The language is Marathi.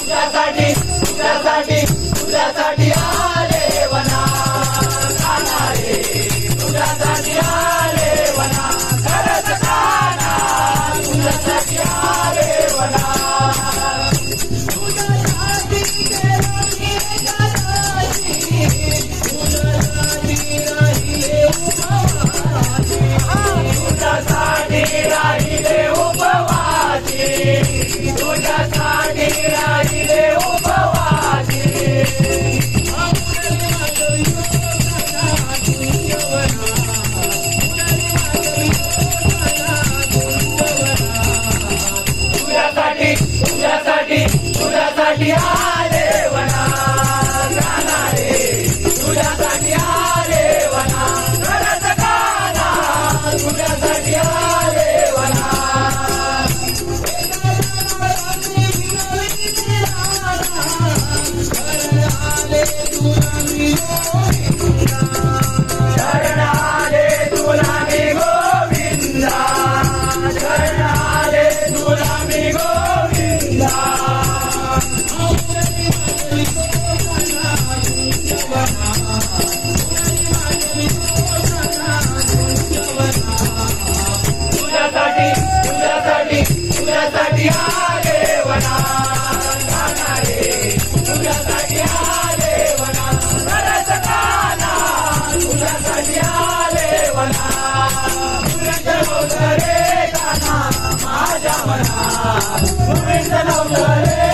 तुझ्यासाठी तुझ्यासाठी तुझ्यासाठी आले वना गाणारे तुझ्यासाठी आले वना खरंच गाना तुझ्यासाठी आले वना तुझ्यासाठी राहिले उपवासी तुझ्यासाठी राहिले उपवासी तुझ्यासाठी तुझ्यासाठी तुझ्यासाठी आले वना गाणारे तुझ्यासाठी आले वना खरंच गाना तुझ्यासाठी आले वना शरणाले तुला मी गोविंदा शरणाले तुला मी गोविंदा तुझ्यासाठी तुझ्यासाठी तुझ्यासाठी आले वना गाणारे तुझ्यासाठी आले वना खरंच गाना तुझ्यासाठी आले वना तुझ्या नवलं रे गाना माझ्या मना तुझ्या नवलं रे